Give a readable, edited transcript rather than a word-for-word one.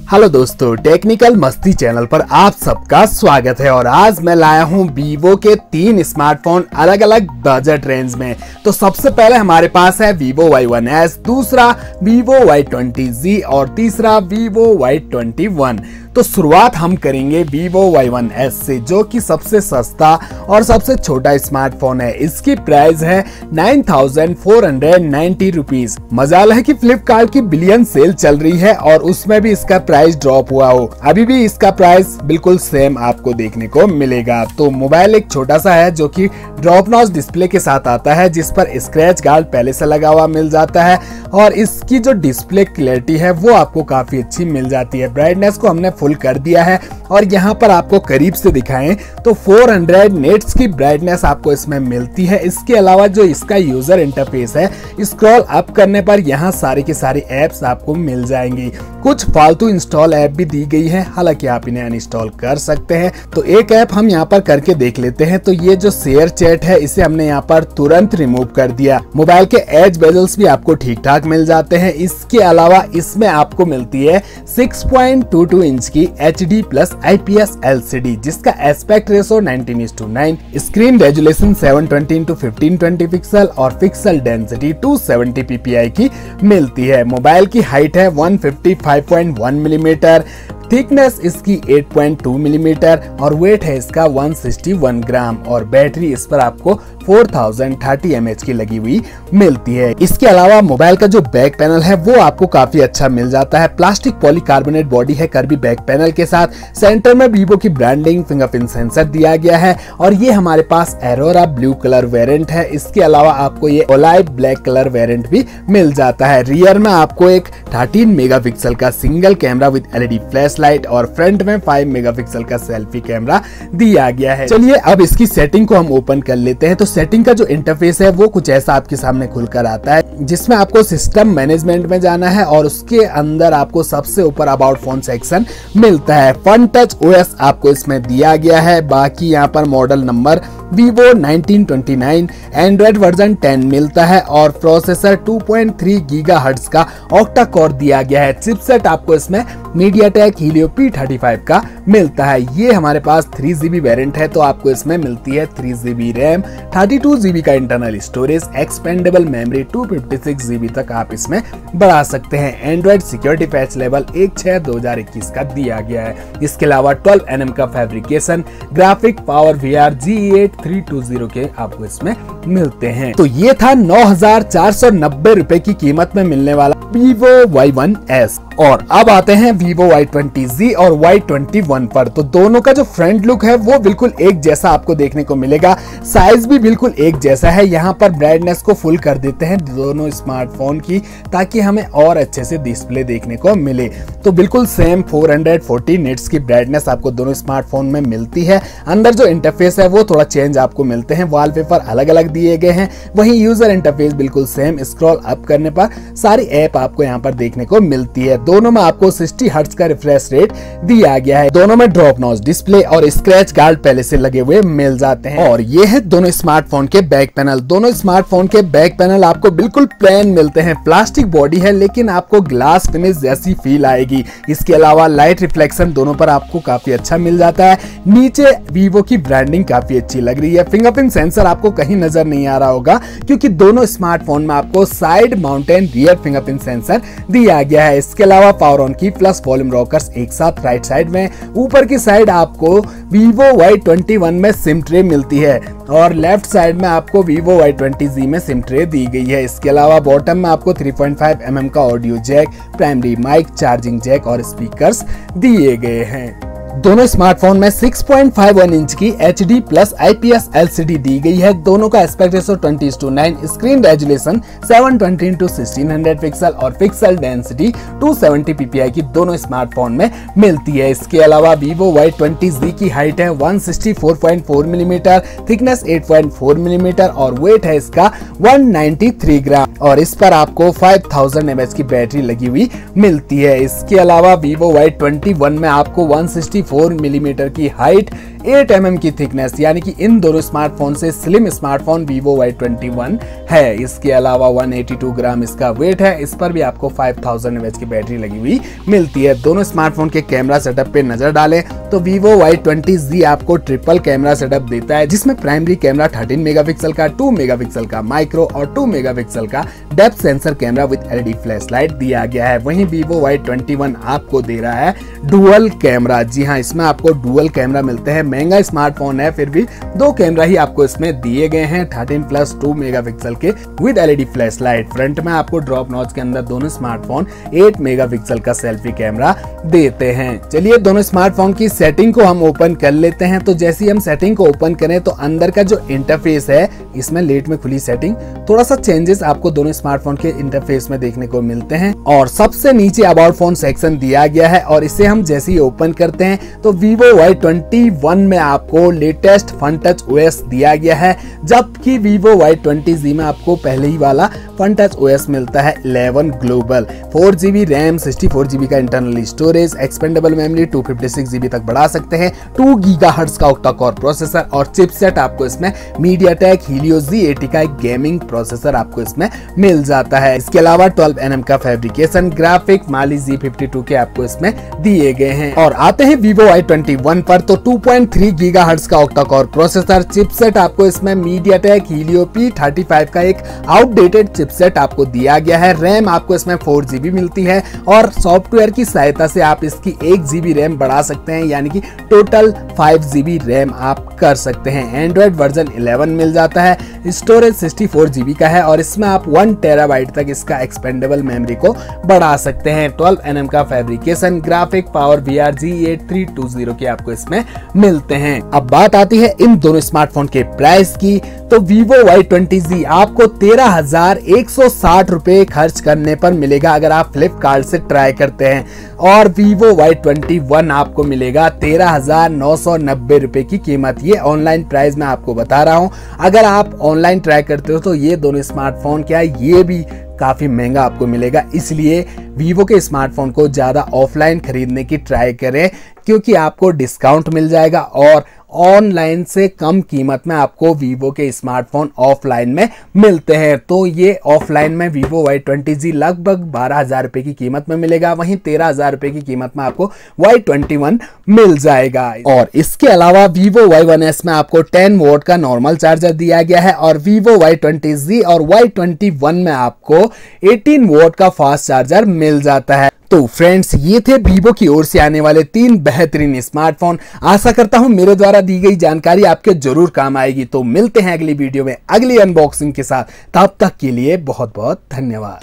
Hello दोस्तों, technical मस्ती channel पर आप सबका स्वागत है। और आज मैं लाया हूं वीवो के 3 स्मार्टफोन अलग अलग बजट रेंज में। तो सबसे पहले हमारे पास है Vivo Y1s, दूसरा Vivo Y20Z और तीसरा Vivo Y21। तो शुरुआत हम करेंगे Vivo Y1s से, जो कि सबसे सस्ता और सबसे छोटा स्मार्टफोन है। इसकी प्राइस है 9490 रुपीज। मजाल है कि फ्लिपकार्ट की बिलियन सेल चल रही है और उसमें भी इसका प्राइस ड्रॉप हुआ हो। अभी भी इसका प्राइस बिल्कुल सेम आपको देखने को मिलेगा। तो मोबाइल एक छोटा सा है जो कि ड्रॉप नॉच डिस्प्ले के साथ आता है, जिस पर स्क्रैच गार्ड पहले से लगा हुआ मिल जाता है और इसकी जो डिस्प्ले क्लैरिटी है वो आपको काफी अच्छी मिल जाती है। ब्राइटनेस को हमने फुल कर दिया है और यहाँ पर आपको करीब से दिखाएं तो 400 निट्स की ब्राइटनेस आपको इसमें मिलती है। इसके अलावा जो इसका यूजर इंटरफेस है, स्क्रॉल अप करने पर यहाँ सारी की सारी एप्स आपको मिल जाएंगी। कुछ फालतू इंस्टॉल ऐप भी दी गई है, हालांकि आप इन्हें अनइंस्टॉल कर सकते हैं। तो एक ऐप हम यहाँ पर करके देख लेते हैं। तो ये जो शेयर चैट है, इसे हमने यहाँ पर तुरंत रिमूव कर दिया। मोबाइल के एज बेजल्स भी आपको ठीक ठाक मिल जाते हैं। इसके अलावा इसमें आपको मिलती है 6.22 इंच की HD प्लस IPS LCD, जिसका aspect ratio 19:9, screen resolution 720x1520 pixel और पिक्सल डेंसिटी 270 ppi की मिलती है। मोबाइल की हाइट है 155.1 मिलीमीटर, थिकनेस इसकी 8.2 मिलीमीटर और वेट है इसका 161 ग्राम और बैटरी इस पर आपको 4030 mAh की लगी हुई मिलती है। इसके अलावा मोबाइल का जो बैक पैनल है वो आपको काफी अच्छा मिल जाता है। प्लास्टिक पॉलीकार्बोनेट बॉडी है कर्वी बैक पैनल के साथ। सेंटर में वीवो की ब्रांडिंग, फिंगरप्रिंट सेंसर दिया गया है और ये हमारे पास एरोरा ब्लू कलर वेरिएंट है। इसके अलावा आपको ये ओलाइव ब्लैक कलर वेरिएंट भी मिल जाता है। रियर में आपको एक 13 मेगापिक्सल का single camera with LED flash light और फ्रंट में 5 मेगापिक्सल का सेल्फी कैमरा दिया गया है। चलिए अब इसकी सेटिंग को हम ओपन कर लेते हैं। तो सेटिंग का जो इंटरफेस है वो कुछ ऐसा आपके सामने खुलकर आता है, जिसमें आपको सिस्टम मैनेजमेंट में जाना है और उसके अंदर आपको सबसे ऊपर अबाउट फोन सेक्शन मिलता है। फन टच OS आपको इसमें दिया गया है। बाकी यहाँ पर model number Vivo 1929, Android version 10 मिलता है और प्रोसेसर 2.3 गीगाहर्ट्ज का ऑक्टा कोर दिया गया है। चिपसेट आपको इसमें MediaTek Helio P35 का मिलता है। ये हमारे पास 3GB वेरिएंट है, तो आपको इसमें मिलती है 3GB रैम, 32GB का internal storage, expendable memory 256GB तक आप इसमें बढ़ा सकते हैं। एंड्रॉइड सिक्योरिटी पैच लेवल 1/6/2021 का दिया गया है। इसके अलावा 12nm का fabrication, graphic power VR G8320 के आपको इसमें मिलते हैं। तो ये था 9490 रुपए की कीमत में मिलने वाला Vivo Y1s। और अब आते हैं Vivo Y20Z और Y21 पर। तो दोनों का जो फ्रंट लुक है वो बिल्कुल एक जैसा आपको देखने को मिलेगा। साइज भी बिल्कुल एक जैसा है। यहाँ पर ब्राइटनेस को फुल कर देते हैं दोनों स्मार्टफोन की, ताकि हमें और अच्छे से डिस्प्ले देखने को मिले। तो बिल्कुल सेम 440 निट्स की ब्राइटनेस आपको दोनों स्मार्टफोन में मिलती है। अंदर जो इंटरफेस है वो थोड़ा चेंज आपको मिलते हैं, वॉलपेपर अलग अलग दिए गए हैं। वहीं यूजर इंटरफेस बिल्कुल सेम। स्क्रॉल अप करने पर सारी ऐप आपको यहाँ पर देखने को मिलती है। दोनों में आपको 60 हर्ट्ज का रिफ्रेश रेट दिया गया है। दोनों में ड्रॉप नॉच डिस्प्ले और स्क्रैच गार्ड पहले से लगे हुए मिल जाते हैं। और ये है दोनों स्मार्टफोन के बैक पैनल। दोनों स्मार्टफोन के बैक पैनल आपको बिल्कुल प्लेन मिलते हैं। प्लास्टिक बॉडी है लेकिन आपको ग्लास फिनिश जैसी फील आएगी। इसके अलावा लाइट रिफ्लेक्शन दोनों पर आपको काफी अच्छा मिल जाता है। नीचे वीवो की ब्रांडिंग काफी अच्छी लग रही है। फिंगरप्रिंट सेंसर आपको कहीं नजर नहीं आ रहा होगा, क्योंकि दोनों स्मार्टफोन में आपको side mountain rear fingerprint sensor दिया गया है। इसके अलावा पावर ऑन की प्लस वॉल्यूम रॉकर्स एक साथ राइट साइड में। ऊपर की साइड आपको Vivo Y21 में सिम ट्रे मिलती है और लेफ्ट साइड में आपको Vivo Y20Z में सिम ट्रे दी गई है। इसके अलावा बॉटम में आपको 3.5mm का audio jack, primary mic, charging jack और स्पीकर्स दिए गए हैं। दोनों स्मार्टफोन में 6.51 इंच की HD प्लस IPS LCD दी गई है। दोनों का aspect ratio 20:9, screen resolution 720x1600 pixel और पिक्सल डेंसिटी 270 ppi की दोनों स्मार्टफोन में मिलती है। इसके अलावा Vivo Y20Z की हाइट है 164.4 मिलीमीटर, थिकनेस 8.4 मिलीमीटर और वेट है इसका 193 ग्राम और इस पर आपको 5000 mAh की बैटरी लगी हुई मिलती है। इसके अलावा Vivo Y21 में आपको 164 मिलीमीटर की हाइट, 8mm की थिकनेस, यानी कि इन दोनों स्मार्टफोन से स्लिम स्मार्टफोन Vivo Y21 है। इसके अलावा 182 ग्राम इसका वेट है। इस पर भी आपको 5000 mAh की बैटरी लगी हुई मिलती है। दोनों स्मार्टफोन के कैमरा सेटअप पे नजर डालें तो Vivo Y20Z आपको ट्रिपल कैमरा सेटअप देता है, जिसमें प्राइमरी कैमरा 13 मेगापिक्सल का, 2 मेगापिक्सल का माइक्रो और 2 मेगापिक्सल का depth sensor camera with LED flash light दिया गया है। वहीं Vivo Y21 आपको दे रहा है डुअल कैमरा। जी हाँ, इसमें आपको डुअल कैमरा मिलते हैं। महंगा स्मार्टफोन है, फिर भी 2 कैमरा ही आपको इसमें दिए गए हैं, 13+2 मेगापिक्सल के with LED flash light. Front में आपको ड्रॉप नॉच के अंदर दोनों स्मार्टफोन 8 मेगापिक्सल का सेल्फी कैमरा देते हैं। चलिए दोनों स्मार्टफोन की सेटिंग को हम ओपन कर लेते हैं। तो जैसे ही हम सेटिंग को ओपन करें तो अंदर का जो इंटरफेस है, इसमें लेट में खुली सेटिंग, थोड़ा सा चेंजेस आपको दोनों स्मार्टफोन के इंटरफेस में देखने को मिलते हैं। और सबसे नीचे अबाउट फोन सेक्शन दिया गया है और इसे हम जैसे ही ओपन करते हैं तो Vivo Y21 में आपको लेटेस्ट फन टच OS दिया गया है, जबकि Vivo Y20Z में आपको पहले ही वाला फन टच OS मिलता है 11 ग्लोबल। 4GB रैम, 64GB का internal storage, expendable memory 256GB तक बढ़ा सकते हैं, 2 गीगाहर्ट्ज का ऑक्टा कोर प्रोसेसर और चिपसेट आपको इसमें MediaTek Helio Z80 का एक गेमिंग प्रोसेसर आपको इसमें मिल जाता है। इसके अलावा 12nm का फैब्रिकेशन, ग्राफिक Mali Z52 के आपको इसमें दिए गए हैं। और आते हैं Vivo Y21 पर तो 2.3 गीगाहर्ट्ज का ऑक्टा कोर प्रोसेसर, चिपसेट आपको इसमें MediaTek Helio P35 का एक आउटडेटेड चिपसेट आपको दिया गया है। रैम आपको इसमें 4GB मिलती है और सॉफ्टवेयर की सहायता से आप इसकी 1GB रैम बढ़ा सकते हैं, यानी कि टोटल 5GB रैम आप कर सकते हैं। एंड्रॉइड वर्जन 11 मिल जाता है, स्टोरेज 64GB का है और इसमें आप 1 टेराबाइट तक इसका एक्सपेंडेबल मेमोरी को बढ़ा सकते हैं। 12nm का fabrication, graphic power VR G8320 के आपको इसमें मिलते हैं। अब बात आती है इन दोनों स्मार्टफोन के प्राइस की। तो Vivo Y20Z आपको 13,160 रुपए खर्च करने पर मिलेगा अगर आप फ्लिपकार्ट से ट्राई करते हैं, और Vivo Y21 आपको मिलेगा 13,990 रुपए की कीमत। ये ऑनलाइन प्राइस मैं आपको बता रहा हूं। अगर आप ऑनलाइन ट्राई करते हो तो ये दोनों स्मार्टफोन क्या है, ये भी काफी महंगा आपको मिलेगा। इसलिए Vivo के स्मार्टफोन को ज्यादा ऑफलाइन खरीदने की ट्राई करें, क्योंकि आपको डिस्काउंट मिल जाएगा और ऑनलाइन से कम कीमत में आपको Vivo के स्मार्टफोन ऑफलाइन में मिलते हैं। तो ये ऑफलाइन में Vivo Y20Z लगभग 12,000 रुपए की कीमत में मिलेगा, वहीं 13,000 रुपए की कीमत में आपको Y21 मिल जाएगा। और इसके अलावा Vivo Y1S में आपको 10 वोल्ट का नॉर्मल चार्जर दिया गया है और Vivo Y20Z और Y21 में आपको 18 वोल्ट का फास्ट चार्जर मिल जाता है। तो फ्रेंड्स, ये थे Vivo की ओर से आने वाले 3 बेहतरीन स्मार्टफोन। आशा करता हूं मेरे द्वारा दी गई जानकारी आपके जरूर काम आएगी। तो मिलते हैं अगली वीडियो में अगली अनबॉक्सिंग के साथ। तब तक के लिए बहुत बहुत धन्यवाद।